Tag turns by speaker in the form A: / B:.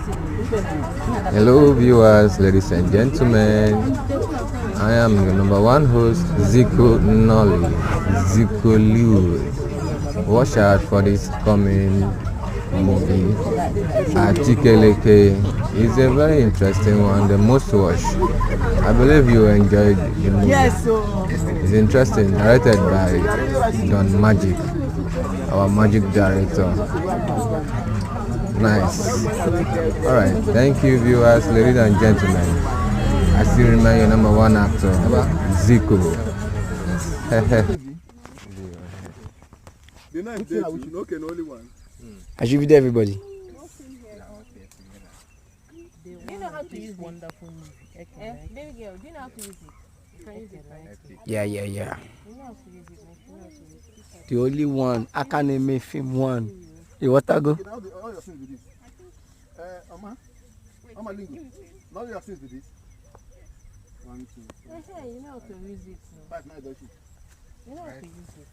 A: Hello, viewers, ladies and gentlemen. I am your number one host, Zico Nolly, Zico Liu. Watch out for this coming movie. Atikeleke is a very interesting one, the most watched. I believe you enjoyed the movie. It's interesting, directed by Don Magic, our magic director. Nice. Alright, thank you viewers, ladies and gentlemen. I still remain your number one actor, Zico.
B: I should video everybody.
C: Do you know how to use wonderful movie? Baby girl, do you know how to use it? Can use it, right?
B: Yeah.
C: You know how to use it, like, you know how to use it.
B: The only one. I can make film one. You want to go?
D: Ama Lingo. Now you have seen this. 1, 2, 3.
C: You know how to use it.
D: 5, 9, 10.
C: You know how to use it.